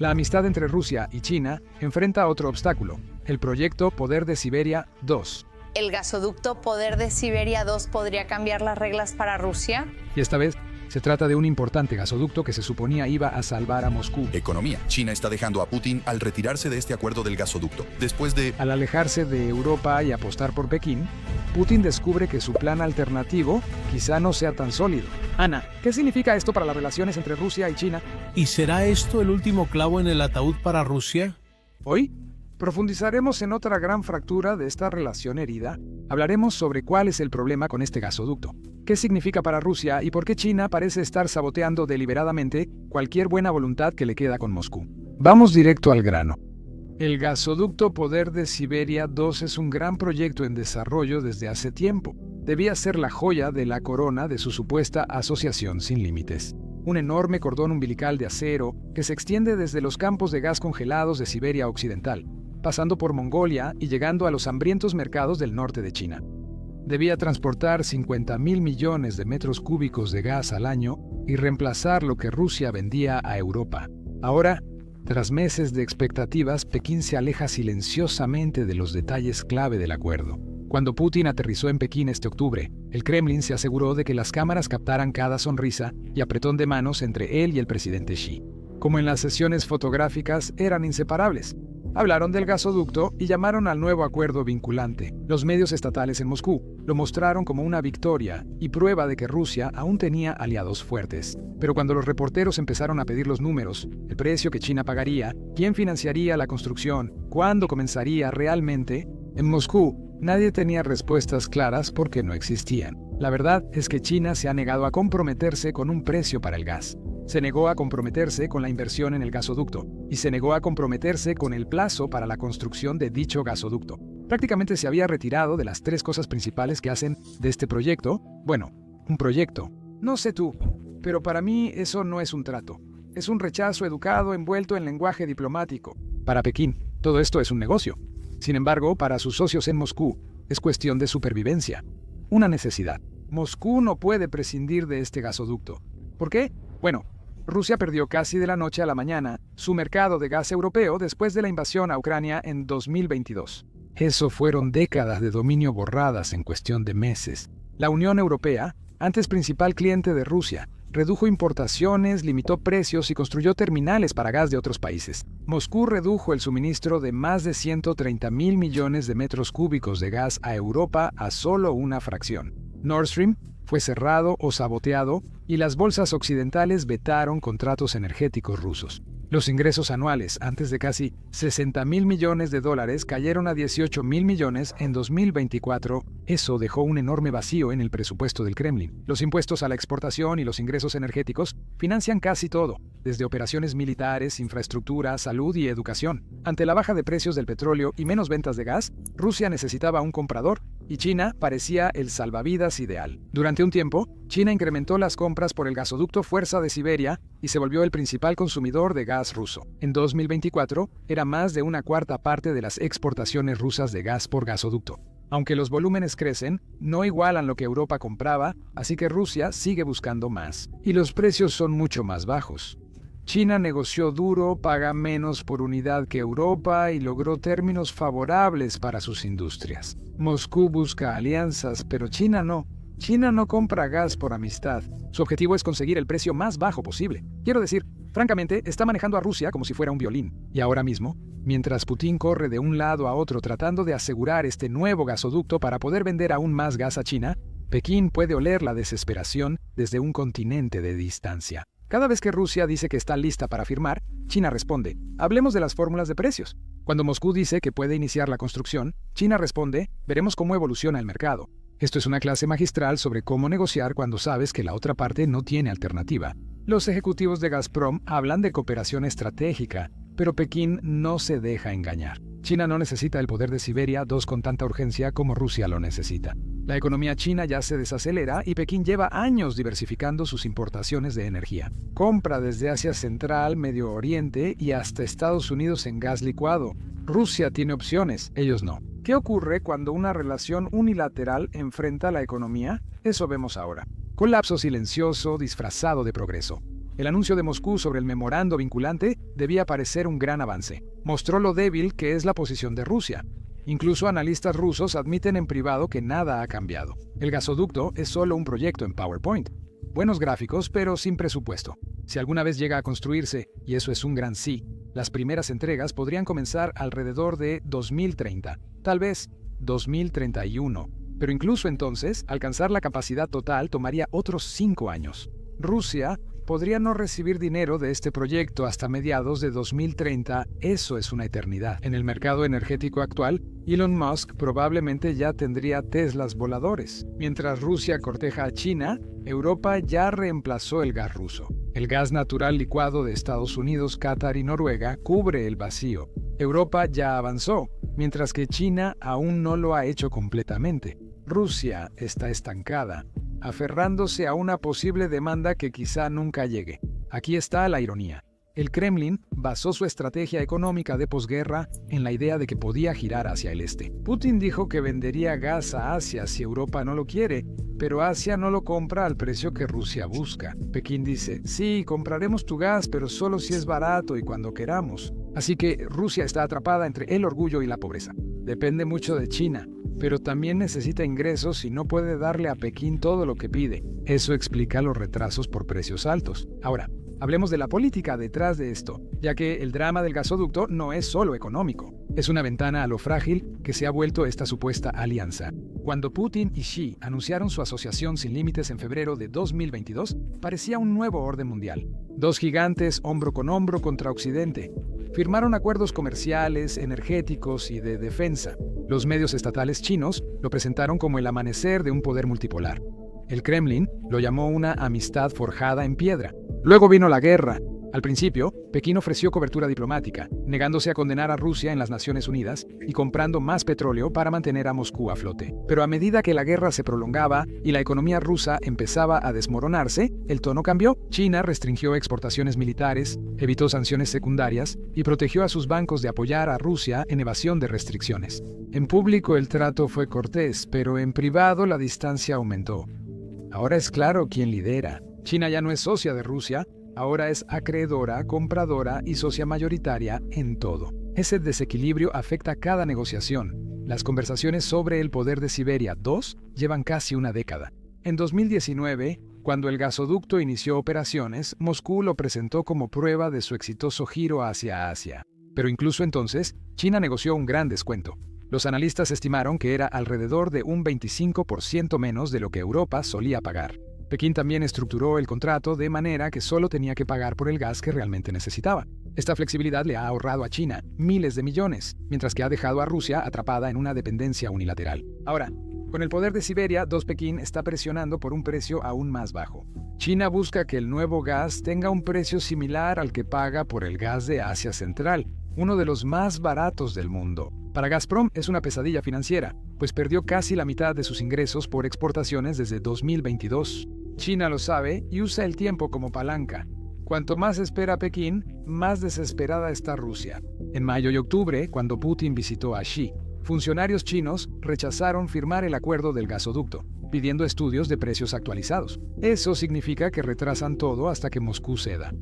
La amistad entre Rusia y China enfrenta otro obstáculo, el proyecto Poder de Siberia 2. ¿El gasoducto Poder de Siberia 2 podría cambiar las reglas para Rusia? Y esta vez se trata de un importante gasoducto que se suponía iba a salvar a Moscú. Economía. China está dejando a Putin al retirarse de este acuerdo del gasoducto. Después de... Al alejarse de Europa y apostar por Pekín, Putin descubre que su plan alternativo quizá no sea tan sólido. Ana, ¿qué significa esto para las relaciones entre Rusia y China? ¿Y será esto el último clavo en el ataúd para Rusia? Hoy profundizaremos en otra gran fractura de esta relación herida. Hablaremos sobre cuál es el problema con este gasoducto, qué significa para Rusia y por qué China parece estar saboteando deliberadamente cualquier buena voluntad que le queda con Moscú. Vamos directo al grano. El gasoducto Poder de Siberia 2 es un gran proyecto en desarrollo desde hace tiempo. Debía ser la joya de la corona de su supuesta asociación sin límites. Un enorme cordón umbilical de acero que se extiende desde los campos de gas congelados de Siberia Occidental, pasando por Mongolia y llegando a los hambrientos mercados del norte de China. Debía transportar 50.000 millones de metros cúbicos de gas al año y reemplazar lo que Rusia vendía a Europa. Ahora, tras meses de expectativas, Pekín se aleja silenciosamente de los detalles clave del acuerdo. Cuando Putin aterrizó en Pekín este octubre, el Kremlin se aseguró de que las cámaras captaran cada sonrisa y apretón de manos entre él y el presidente Xi. Como en las sesiones fotográficas, eran inseparables. Hablaron del gasoducto y llamaron al nuevo acuerdo vinculante. Los medios estatales en Moscú lo mostraron como una victoria y prueba de que Rusia aún tenía aliados fuertes. Pero cuando los reporteros empezaron a pedir los números, el precio que China pagaría, quién financiaría la construcción, cuándo comenzaría realmente, en Moscú nadie tenía respuestas claras porque no existían. La verdad es que China se ha negado a comprometerse con un precio para el gas. Se negó a comprometerse con la inversión en el gasoducto y se negó a comprometerse con el plazo para la construcción de dicho gasoducto. Prácticamente se había retirado de las tres cosas principales que hacen de este proyecto, bueno, un proyecto. No sé tú, pero para mí eso no es un trato. Es un rechazo educado envuelto en lenguaje diplomático. Para Pekín, todo esto es un negocio. Sin embargo, para sus socios en Moscú, es cuestión de supervivencia. Una necesidad. Moscú no puede prescindir de este gasoducto. ¿Por qué? Bueno, Rusia perdió casi de la noche a la mañana su mercado de gas europeo después de la invasión a Ucrania en 2022. Eso fueron décadas de dominio borradas en cuestión de meses. La Unión Europea, antes principal cliente de Rusia, redujo importaciones, limitó precios y construyó terminales para gas de otros países. Moscú redujo el suministro de más de 130.000 millones de metros cúbicos de gas a Europa a solo una fracción. Nord Stream fue cerrado o saboteado y las bolsas occidentales vetaron contratos energéticos rusos. Los ingresos anuales, antes de casi 60.000 millones de dólares, cayeron a 18.000 millones en 2024. Eso dejó un enorme vacío en el presupuesto del Kremlin. Los impuestos a la exportación y los ingresos energéticos financian casi todo, desde operaciones militares, infraestructura, salud y educación. Ante la baja de precios del petróleo y menos ventas de gas, Rusia necesitaba un comprador y China parecía el salvavidas ideal. Durante un tiempo, China incrementó las compras por el gasoducto Fuerza de Siberia y se volvió el principal consumidor de gas ruso. En 2024, era más de una cuarta parte de las exportaciones rusas de gas por gasoducto. Aunque los volúmenes crecen, no igualan lo que Europa compraba, así que Rusia sigue buscando más. Y los precios son mucho más bajos. China negoció duro, paga menos por unidad que Europa y logró términos favorables para sus industrias. Moscú busca alianzas, pero China no. China no compra gas por amistad. Su objetivo es conseguir el precio más bajo posible. Quiero decir, francamente, está manejando a Rusia como si fuera un violín. Y ahora mismo, mientras Putin corre de un lado a otro tratando de asegurar este nuevo gasoducto para poder vender aún más gas a China, Pekín puede oler la desesperación desde un continente de distancia. Cada vez que Rusia dice que está lista para firmar, China responde, hablemos de las fórmulas de precios. Cuando Moscú dice que puede iniciar la construcción, China responde, veremos cómo evoluciona el mercado. Esto es una clase magistral sobre cómo negociar cuando sabes que la otra parte no tiene alternativa. Los ejecutivos de Gazprom hablan de cooperación estratégica, pero Pekín no se deja engañar. China no necesita el Poder de Siberia 2 con tanta urgencia como Rusia lo necesita. La economía china ya se desacelera y Pekín lleva años diversificando sus importaciones de energía. Compra desde Asia Central, Medio Oriente y hasta Estados Unidos en gas licuado. Rusia tiene opciones, ellos no. ¿Qué ocurre cuando una relación unilateral enfrenta la economía? Eso vemos ahora. Colapso silencioso disfrazado de progreso. El anuncio de Moscú sobre el memorando vinculante debía parecer un gran avance. Mostró lo débil que es la posición de Rusia. Incluso analistas rusos admiten en privado que nada ha cambiado. El gasoducto es solo un proyecto en PowerPoint. Buenos gráficos, pero sin presupuesto. Si alguna vez llega a construirse, y eso es un gran sí, las primeras entregas podrían comenzar alrededor de 2030, tal vez 2031. Pero incluso entonces, alcanzar la capacidad total tomaría otros 5 años. Rusia podría no recibir dinero de este proyecto hasta mediados de 2030, eso es una eternidad. En el mercado energético actual, Elon Musk probablemente ya tendría Teslas voladores. Mientras Rusia corteja a China, Europa ya reemplazó el gas ruso. El gas natural licuado de Estados Unidos, Qatar y Noruega cubre el vacío. Europa ya avanzó, mientras que China aún no lo ha hecho completamente. Rusia está estancada, aferrándose a una posible demanda que quizá nunca llegue. Aquí está la ironía. El Kremlin basó su estrategia económica de posguerra en la idea de que podía girar hacia el este. Putin dijo que vendería gas a Asia si Europa no lo quiere, pero Asia no lo compra al precio que Rusia busca. Pekín dice, sí, compraremos tu gas, pero solo si es barato y cuando queramos. Así que Rusia está atrapada entre el orgullo y la pobreza. Depende mucho de China, pero también necesita ingresos y no puede darle a Pekín todo lo que pide. Eso explica los retrasos por precios altos. Ahora, hablemos de la política detrás de esto, ya que el drama del gasoducto no es solo económico. Es una ventana a lo frágil que se ha vuelto esta supuesta alianza. Cuando Putin y Xi anunciaron su asociación sin límites en febrero de 2022, parecía un nuevo orden mundial. Dos gigantes hombro con hombro contra Occidente. Firmaron acuerdos comerciales, energéticos y de defensa. Los medios estatales chinos lo presentaron como el amanecer de un poder multipolar. El Kremlin lo llamó una amistad forjada en piedra. Luego vino la guerra. Al principio, Pekín ofreció cobertura diplomática, negándose a condenar a Rusia en las Naciones Unidas y comprando más petróleo para mantener a Moscú a flote. Pero a medida que la guerra se prolongaba y la economía rusa empezaba a desmoronarse, el tono cambió. China restringió exportaciones militares, evitó sanciones secundarias y protegió a sus bancos de apoyar a Rusia en evasión de restricciones. En público el trato fue cortés, pero en privado la distancia aumentó. Ahora es claro quién lidera. China ya no es socia de Rusia, ahora es acreedora, compradora y socia mayoritaria en todo. Ese desequilibrio afecta cada negociación. Las conversaciones sobre el poder de Siberia 2 llevan casi una década. En 2019, cuando el gasoducto inició operaciones, Moscú lo presentó como prueba de su exitoso giro hacia Asia. Pero incluso entonces, China negoció un gran descuento. Los analistas estimaron que era alrededor de un 25% menos de lo que Europa solía pagar. Pekín también estructuró el contrato de manera que solo tenía que pagar por el gas que realmente necesitaba. Esta flexibilidad le ha ahorrado a China miles de millones, mientras que ha dejado a Rusia atrapada en una dependencia unilateral. Ahora, con el poder de Siberia 2, Pekín está presionando por un precio aún más bajo. China busca que el nuevo gas tenga un precio similar al que paga por el gas de Asia Central, uno de los más baratos del mundo. Para Gazprom es una pesadilla financiera, pues perdió casi la mitad de sus ingresos por exportaciones desde 2022. China lo sabe y usa el tiempo como palanca. Cuanto más espera Pekín, más desesperada está Rusia. En mayo y octubre, cuando Putin visitó a Xi, funcionarios chinos rechazaron firmar el acuerdo del gasoducto, pidiendo estudios de precios actualizados. Eso significa que retrasan todo hasta que Moscú ceda.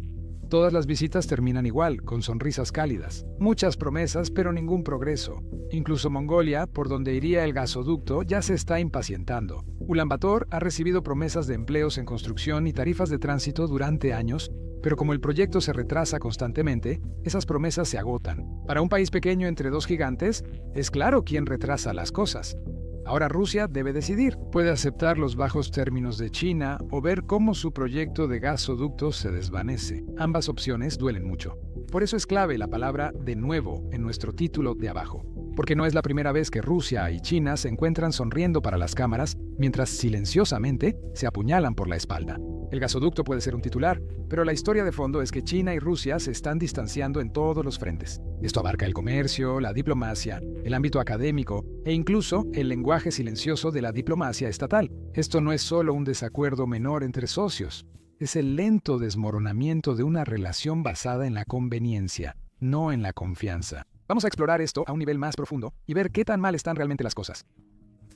Todas las visitas terminan igual, con sonrisas cálidas. Muchas promesas, pero ningún progreso. Incluso Mongolia, por donde iría el gasoducto, ya se está impacientando. Ulaanbaatar ha recibido promesas de empleos en construcción y tarifas de tránsito durante años, pero como el proyecto se retrasa constantemente, esas promesas se agotan. Para un país pequeño entre dos gigantes, es claro quién retrasa las cosas. Ahora Rusia debe decidir. Puede aceptar los bajos términos de China o ver cómo su proyecto de gasoducto se desvanece. Ambas opciones duelen mucho. Por eso es clave la palabra "de nuevo" en nuestro título de abajo. Porque no es la primera vez que Rusia y China se encuentran sonriendo para las cámaras, mientras silenciosamente se apuñalan por la espalda. El gasoducto puede ser un titular, pero la historia de fondo es que China y Rusia se están distanciando en todos los frentes. Esto abarca el comercio, la diplomacia, el ámbito académico e incluso el lenguaje silencioso de la diplomacia estatal. Esto no es solo un desacuerdo menor entre socios, es el lento desmoronamiento de una relación basada en la conveniencia, no en la confianza. Vamos a explorar esto a un nivel más profundo y ver qué tan mal están realmente las cosas.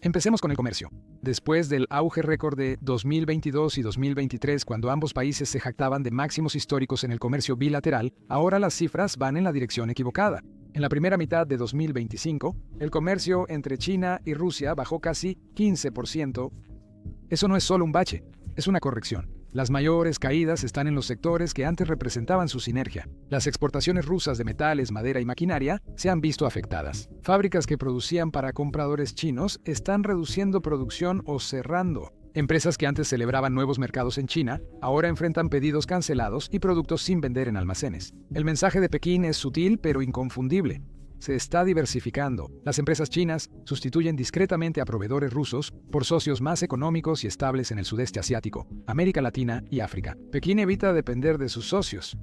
Empecemos con el comercio. Después del auge récord de 2022 y 2023, cuando ambos países se jactaban de máximos históricos en el comercio bilateral, ahora las cifras van en la dirección equivocada. En la primera mitad de 2025, el comercio entre China y Rusia bajó casi 15%. Eso no es solo un bache, es una corrección. Las mayores caídas están en los sectores que antes representaban su sinergia. Las exportaciones rusas de metales, madera y maquinaria se han visto afectadas. Fábricas que producían para compradores chinos están reduciendo producción o cerrando. Empresas que antes celebraban nuevos mercados en China, ahora enfrentan pedidos cancelados y productos sin vender en almacenes. El mensaje de Pekín es sutil pero inconfundible. Se está diversificando. Las empresas chinas sustituyen discretamente a proveedores rusos por socios más económicos y estables en el sudeste asiático, América Latina y África. Pekín evita depender de sus socios.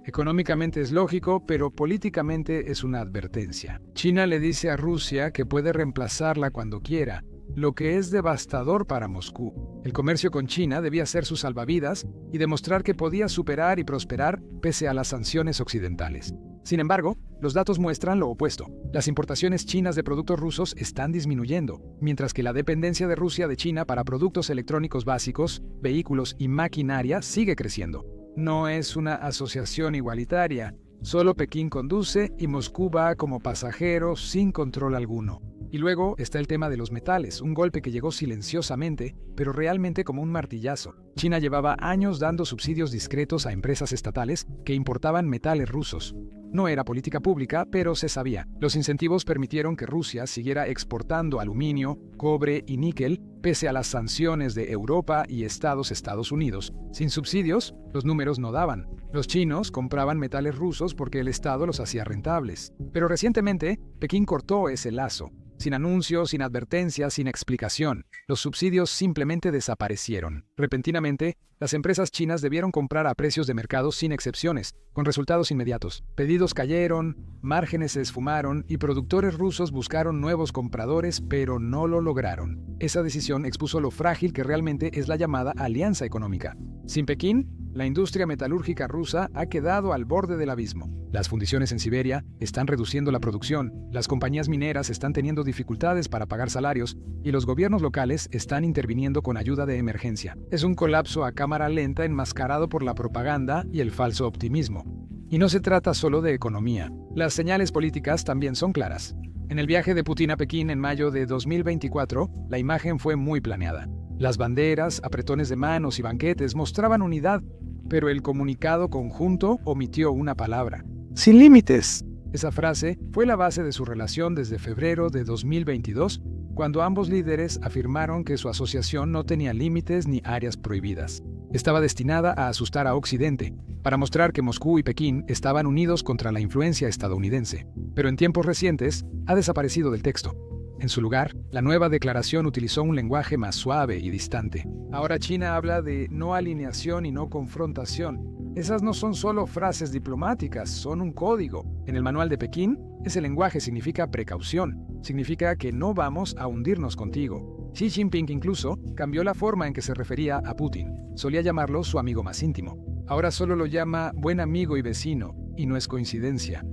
Económicamente es lógico, pero políticamente es una advertencia. China le dice a Rusia que puede reemplazarla cuando quiera, lo que es devastador para Moscú. El comercio con China debía ser su salvavidas y demostrar que podía superar y prosperar pese a las sanciones occidentales. Sin embargo, los datos muestran lo opuesto. Las importaciones chinas de productos rusos están disminuyendo, mientras que la dependencia de Rusia de China para productos electrónicos básicos, vehículos y maquinaria sigue creciendo. No es una asociación igualitaria. Solo Pekín conduce y Moscú va como pasajero sin control alguno. Y luego está el tema de los metales, un golpe que llegó silenciosamente, pero realmente como un martillazo. China llevaba años dando subsidios discretos a empresas estatales que importaban metales rusos. No era política pública, pero se sabía. Los incentivos permitieron que Rusia siguiera exportando aluminio, cobre y níquel, pese a las sanciones de Europa y Estados Unidos. Sin subsidios, los números no daban. Los chinos compraban metales rusos porque el Estado los hacía rentables. Pero recientemente, Pekín cortó ese lazo. Sin anuncios, sin advertencias, sin explicación. Los subsidios simplemente desaparecieron. Repentinamente, las empresas chinas debieron comprar a precios de mercado sin excepciones, con resultados inmediatos. Pedidos cayeron, márgenes se esfumaron y productores rusos buscaron nuevos compradores, pero no lo lograron. Esa decisión expuso lo frágil que realmente es la llamada alianza económica. Sin Pekín, la industria metalúrgica rusa ha quedado al borde del abismo. Las fundiciones en Siberia están reduciendo la producción, las compañías mineras están teniendo dificultades para pagar salarios y los gobiernos locales están interviniendo con ayuda de emergencia. Es un colapso a cámara lenta enmascarado por la propaganda y el falso optimismo. Y no se trata solo de economía. Las señales políticas también son claras. En el viaje de Putin a Pekín en mayo de 2024, la imagen fue muy planeada. Las banderas, apretones de manos y banquetes mostraban unidad, pero el comunicado conjunto omitió una palabra: sin límites. Esa frase fue la base de su relación desde febrero de 2022, cuando ambos líderes afirmaron que su asociación no tenía límites ni áreas prohibidas. Estaba destinada a asustar a Occidente, para mostrar que Moscú y Pekín estaban unidos contra la influencia estadounidense. Pero en tiempos recientes, ha desaparecido del texto. En su lugar, la nueva declaración utilizó un lenguaje más suave y distante. Ahora China habla de no alineación y no confrontación. Esas no son solo frases diplomáticas, son un código. En el manual de Pekín, ese lenguaje significa precaución. Significa que no vamos a hundirnos contigo. Xi Jinping incluso cambió la forma en que se refería a Putin. Solía llamarlo su amigo más íntimo. Ahora solo lo llama buen amigo y vecino, y no es coincidencia.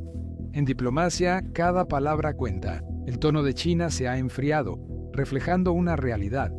En diplomacia, cada palabra cuenta. El tono de China se ha enfriado, reflejando una realidad.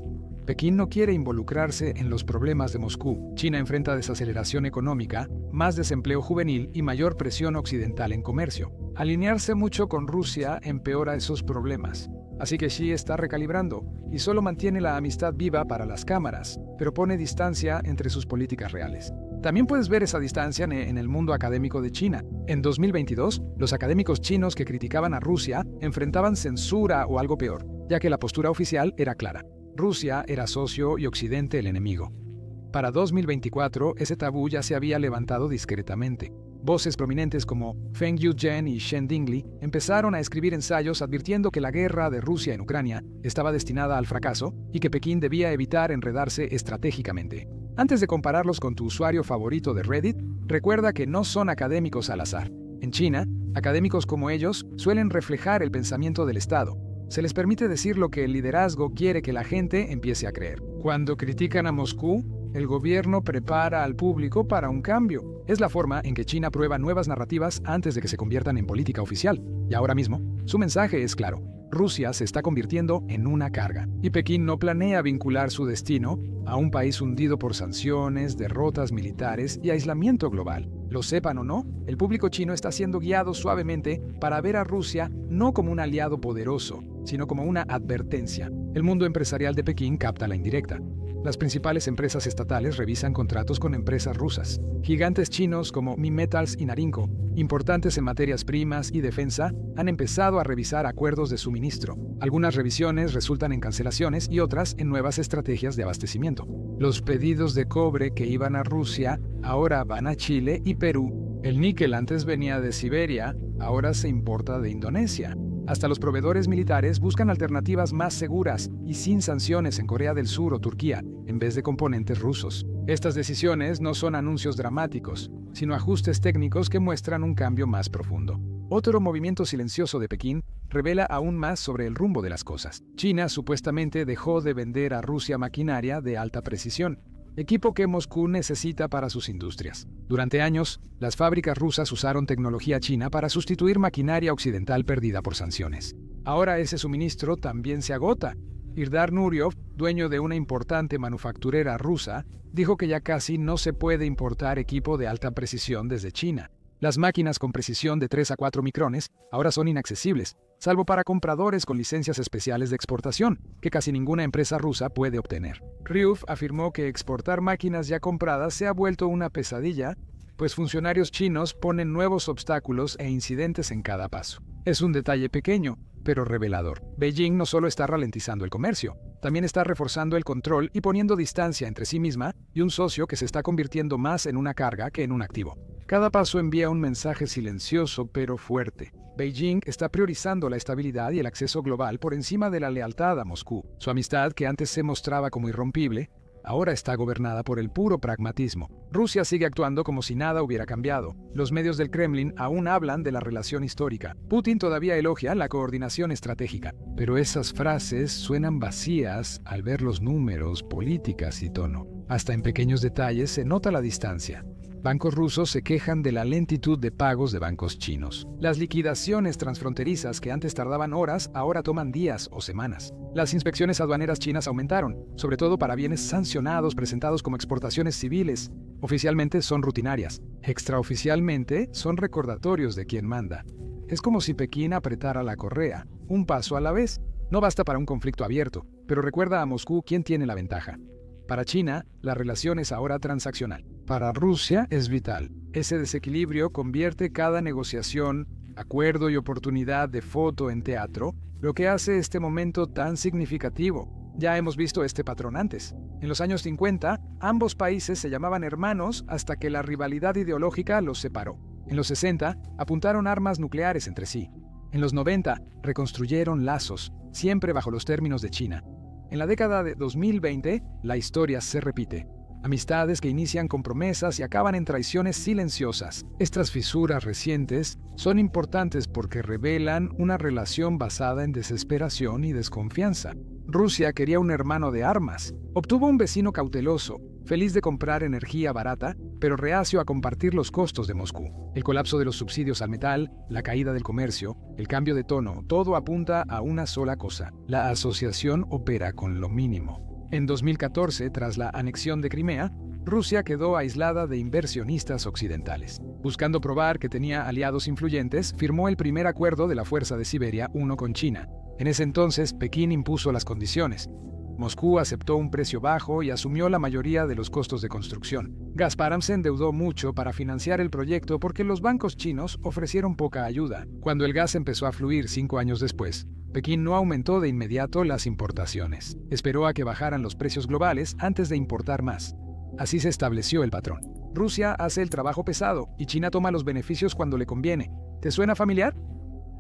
Pekín no quiere involucrarse en los problemas de Moscú. China enfrenta desaceleración económica, más desempleo juvenil y mayor presión occidental en comercio. Alinearse mucho con Rusia empeora esos problemas. Así que Xi está recalibrando y solo mantiene la amistad viva para las cámaras, pero pone distancia entre sus políticas reales. También puedes ver esa distancia en el mundo académico de China. En 2022, los académicos chinos que criticaban a Rusia enfrentaban censura o algo peor, ya que la postura oficial era clara. Rusia era socio y Occidente el enemigo. Para 2024, ese tabú ya se había levantado discretamente. Voces prominentes como Feng Yuzhen y Shen Dingli empezaron a escribir ensayos advirtiendo que la guerra de Rusia en Ucrania estaba destinada al fracaso y que Pekín debía evitar enredarse estratégicamente. Antes de compararlos con tu usuario favorito de Reddit, recuerda que no son académicos al azar. En China, académicos como ellos suelen reflejar el pensamiento del Estado. Se les permite decir lo que el liderazgo quiere que la gente empiece a creer. Cuando critican a Moscú, el gobierno prepara al público para un cambio. Es la forma en que China prueba nuevas narrativas antes de que se conviertan en política oficial. Y ahora mismo, su mensaje es claro. Rusia se está convirtiendo en una carga, y Pekín no planea vincular su destino a un país hundido por sanciones, derrotas militares y aislamiento global. Lo sepan o no, el público chino está siendo guiado suavemente para ver a Rusia no como un aliado poderoso, sino como una advertencia. El mundo empresarial de Pekín capta la indirecta. Las principales empresas estatales revisan contratos con empresas rusas. Gigantes chinos como Mi-Metals y Narinco, importantes en materias primas y defensa, han empezado a revisar acuerdos de suministro. Algunas revisiones resultan en cancelaciones y otras en nuevas estrategias de abastecimiento. Los pedidos de cobre que iban a Rusia ahora van a Chile y Perú. El níquel antes venía de Siberia, ahora se importa de Indonesia. Hasta los proveedores militares buscan alternativas más seguras y sin sanciones en Corea del Sur o Turquía, en vez de componentes rusos. Estas decisiones no son anuncios dramáticos, sino ajustes técnicos que muestran un cambio más profundo. Otro movimiento silencioso de Pekín revela aún más sobre el rumbo de las cosas. China supuestamente dejó de vender a Rusia maquinaria de alta precisión, equipo que Moscú necesita para sus industrias. Durante años, las fábricas rusas usaron tecnología china para sustituir maquinaria occidental perdida por sanciones. Ahora ese suministro también se agota. Irdar Nuryov, dueño de una importante manufacturera rusa, dijo que ya casi no se puede importar equipo de alta precisión desde China. Las máquinas con precisión de 3 a 4 micrones ahora son inaccesibles, salvo para compradores con licencias especiales de exportación, que casi ninguna empresa rusa puede obtener. Ryuv afirmó que exportar máquinas ya compradas se ha vuelto una pesadilla, pues funcionarios chinos ponen nuevos obstáculos e incidentes en cada paso. Es un detalle pequeño, pero revelador. Beijing no solo está ralentizando el comercio, también está reforzando el control y poniendo distancia entre sí misma y un socio que se está convirtiendo más en una carga que en un activo. Cada paso envía un mensaje silencioso pero fuerte. Beijing está priorizando la estabilidad y el acceso global por encima de la lealtad a Moscú. Su amistad, que antes se mostraba como irrompible, ahora está gobernada por el puro pragmatismo. Rusia sigue actuando como si nada hubiera cambiado. Los medios del Kremlin aún hablan de la relación histórica. Putin todavía elogia la coordinación estratégica. Pero esas frases suenan vacías al ver los números, políticas y tono. Hasta en pequeños detalles se nota la distancia. Bancos rusos se quejan de la lentitud de pagos de bancos chinos. Las liquidaciones transfronterizas que antes tardaban horas, ahora toman días o semanas. Las inspecciones aduaneras chinas aumentaron, sobre todo para bienes sancionados presentados como exportaciones civiles. Oficialmente son rutinarias. Extraoficialmente son recordatorios de quién manda. Es como si Pekín apretara la correa, un paso a la vez. No basta para un conflicto abierto, pero recuerda a Moscú quién tiene la ventaja. Para China, la relación es ahora transaccional. Para Rusia es vital. Ese desequilibrio convierte cada negociación, acuerdo y oportunidad de foto en teatro, lo que hace este momento tan significativo. Ya hemos visto este patrón antes. En los años 50, ambos países se llamaban hermanos hasta que la rivalidad ideológica los separó. En los 60, apuntaron armas nucleares entre sí. En los 90, reconstruyeron lazos, siempre bajo los términos de China. En la década de 2020, la historia se repite. Amistades que inician con promesas y acaban en traiciones silenciosas. Estas fisuras recientes son importantes porque revelan una relación basada en desesperación y desconfianza. Rusia quería un hermano de armas. Obtuvo un vecino cauteloso, feliz de comprar energía barata, pero reacio a compartir los costos de Moscú. El colapso de los subsidios al metal, la caída del comercio, el cambio de tono, todo apunta a una sola cosa. La asociación opera con lo mínimo. En 2014, tras la anexión de Crimea, Rusia quedó aislada de inversionistas occidentales. Buscando probar que tenía aliados influyentes, firmó el primer acuerdo de la Fuerza de Siberia 1 con China. En ese entonces, Pekín impuso las condiciones. Moscú aceptó un precio bajo y asumió la mayoría de los costos de construcción. Gazprom se endeudó mucho para financiar el proyecto porque los bancos chinos ofrecieron poca ayuda. Cuando el gas empezó a fluir 5 años después, Pekín no aumentó de inmediato las importaciones. Esperó a que bajaran los precios globales antes de importar más. Así se estableció el patrón. Rusia hace el trabajo pesado y China toma los beneficios cuando le conviene. ¿Te suena familiar?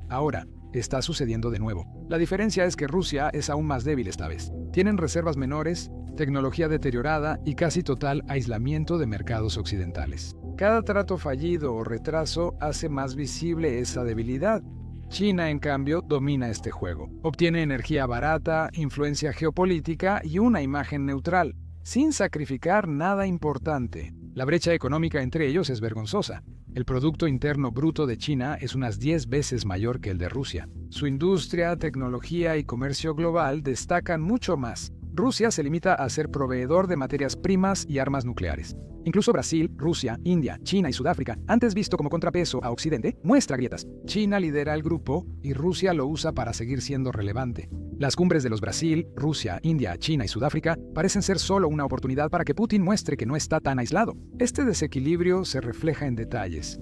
Ahora, está sucediendo de nuevo. La diferencia es que Rusia es aún más débil esta vez. Tienen reservas menores, tecnología deteriorada y casi total aislamiento de mercados occidentales. Cada trato fallido o retraso hace más visible esa debilidad. China, en cambio, domina este juego. Obtiene energía barata, influencia geopolítica y una imagen neutral, sin sacrificar nada importante. La brecha económica entre ellos es vergonzosa. El Producto Interno Bruto de China es unas 10 veces mayor que el de Rusia. Su industria, tecnología y comercio global destacan mucho más. Rusia se limita a ser proveedor de materias primas y armas nucleares. Incluso Brasil, Rusia, India, China y Sudáfrica, antes visto como contrapeso a Occidente, muestra grietas. China lidera el grupo y Rusia lo usa para seguir siendo relevante. Las cumbres de los Brasil, Rusia, India, China y Sudáfrica parecen ser solo una oportunidad para que Putin muestre que no está tan aislado. Este desequilibrio se refleja en detalles.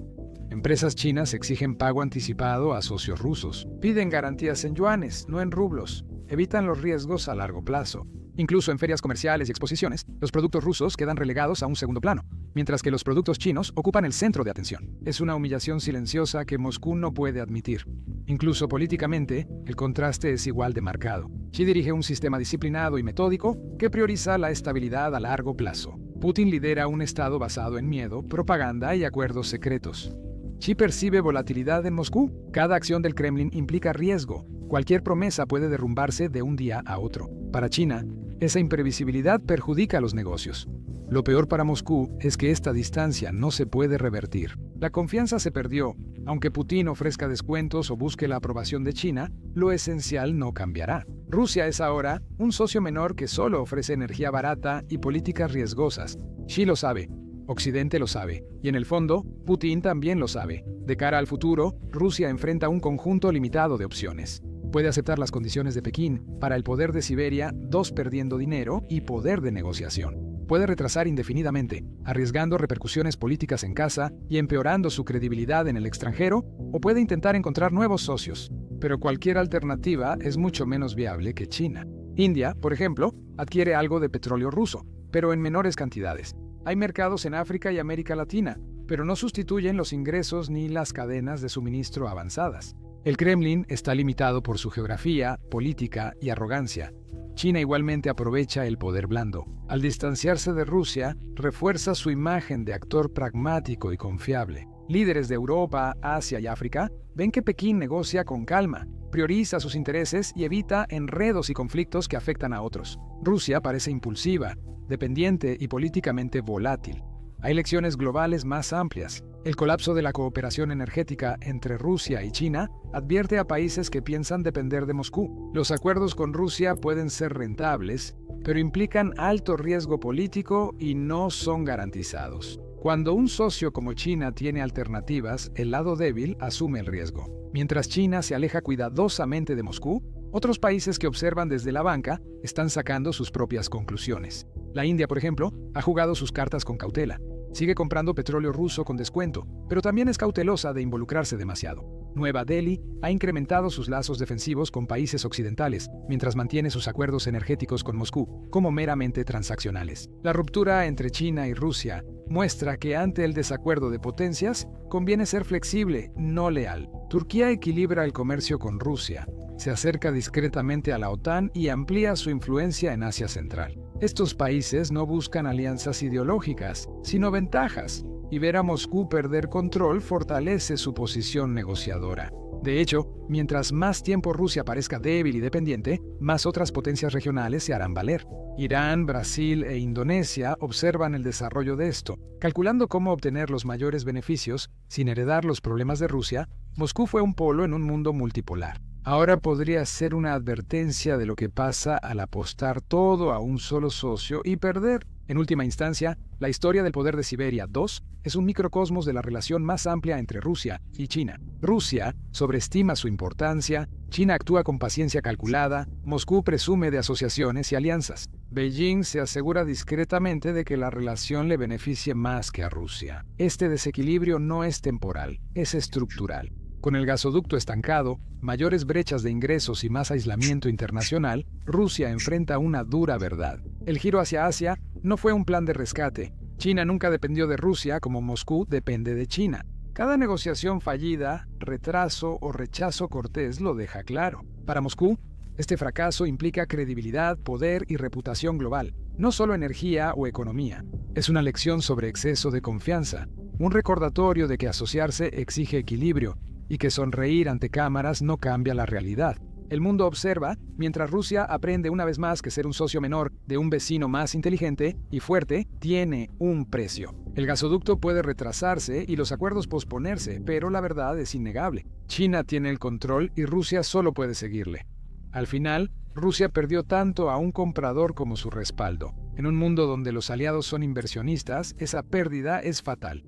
Empresas chinas exigen pago anticipado a socios rusos. Piden garantías en yuanes, no en rublos. Evitan los riesgos a largo plazo. Incluso en ferias comerciales y exposiciones, los productos rusos quedan relegados a un segundo plano, mientras que los productos chinos ocupan el centro de atención. Es una humillación silenciosa que Moscú no puede admitir. Incluso políticamente, el contraste es igual de marcado. Xi dirige un sistema disciplinado y metódico que prioriza la estabilidad a largo plazo. Putin lidera un estado basado en miedo, propaganda y acuerdos secretos. Xi percibe volatilidad en Moscú. Cada acción del Kremlin implica riesgo. Cualquier promesa puede derrumbarse de un día a otro. Para China, esa imprevisibilidad perjudica a los negocios. Lo peor para Moscú es que esta distancia no se puede revertir. La confianza se perdió. Aunque Putin ofrezca descuentos o busque la aprobación de China, lo esencial no cambiará. Rusia es ahora un socio menor que solo ofrece energía barata y políticas riesgosas. Xi lo sabe. Occidente lo sabe, y en el fondo, Putin también lo sabe. De cara al futuro, Rusia enfrenta un conjunto limitado de opciones. Puede aceptar las condiciones de Pekín para el poder de Siberia, perdiendo dinero y poder de negociación. Puede retrasar indefinidamente, arriesgando repercusiones políticas en casa y empeorando su credibilidad en el extranjero, o puede intentar encontrar nuevos socios. Pero cualquier alternativa es mucho menos viable que China. India, por ejemplo, adquiere algo de petróleo ruso, pero en menores cantidades. Hay mercados en África y América Latina, pero no sustituyen los ingresos ni las cadenas de suministro avanzadas. El Kremlin está limitado por su geografía, política y arrogancia. China igualmente aprovecha el poder blando. Al distanciarse de Rusia, refuerza su imagen de actor pragmático y confiable. Líderes de Europa, Asia y África ven que Pekín negocia con calma, prioriza sus intereses y evita enredos y conflictos que afectan a otros. Rusia parece impulsiva, dependiente y políticamente volátil. Hay lecciones globales más amplias. El colapso de la cooperación energética entre Rusia y China advierte a países que piensan depender de Moscú. Los acuerdos con Rusia pueden ser rentables, pero implican alto riesgo político y no son garantizados. Cuando un socio como China tiene alternativas, el lado débil asume el riesgo. Mientras China se aleja cuidadosamente de Moscú, otros países que observan desde la banca están sacando sus propias conclusiones. La India, por ejemplo, ha jugado sus cartas con cautela. Sigue comprando petróleo ruso con descuento, pero también es cautelosa de involucrarse demasiado. Nueva Delhi ha incrementado sus lazos defensivos con países occidentales, mientras mantiene sus acuerdos energéticos con Moscú como meramente transaccionales. La ruptura entre China y Rusia muestra que ante el desacuerdo de potencias, conviene ser flexible, no leal. Turquía equilibra el comercio con Rusia, se acerca discretamente a la OTAN y amplía su influencia en Asia Central. Estos países no buscan alianzas ideológicas, sino ventajas, y ver a Moscú perder control fortalece su posición negociadora. De hecho, mientras más tiempo Rusia parezca débil y dependiente, más otras potencias regionales se harán valer. Irán, Brasil e Indonesia observan el desarrollo de esto. Calculando cómo obtener los mayores beneficios sin heredar los problemas de Rusia, Moscú fue un polo en un mundo multipolar. Ahora podría ser una advertencia de lo que pasa al apostar todo a un solo socio y perder. En última instancia, la historia del poder de Siberia 2 es un microcosmos de la relación más amplia entre Rusia y China. Rusia sobreestima su importancia, China actúa con paciencia calculada, Moscú presume de asociaciones y alianzas. Beijing se asegura discretamente de que la relación le beneficie más que a Rusia. Este desequilibrio no es temporal, es estructural. Con el gasoducto estancado, mayores brechas de ingresos y más aislamiento internacional, Rusia enfrenta una dura verdad. El giro hacia Asia no fue un plan de rescate. China nunca dependió de Rusia como Moscú depende de China. Cada negociación fallida, retraso o rechazo cortés lo deja claro. Para Moscú, este fracaso implica credibilidad, poder y reputación global, no solo energía o economía. Es una lección sobre exceso de confianza, un recordatorio de que asociarse exige equilibrio, y que sonreír ante cámaras no cambia la realidad. El mundo observa, mientras Rusia aprende una vez más que ser un socio menor de un vecino más inteligente y fuerte tiene un precio. El gasoducto puede retrasarse y los acuerdos posponerse, pero la verdad es innegable. China tiene el control y Rusia solo puede seguirle. Al final, Rusia perdió tanto a un comprador como su respaldo. En un mundo donde los aliados son inversionistas, esa pérdida es fatal.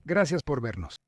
Gracias por vernos.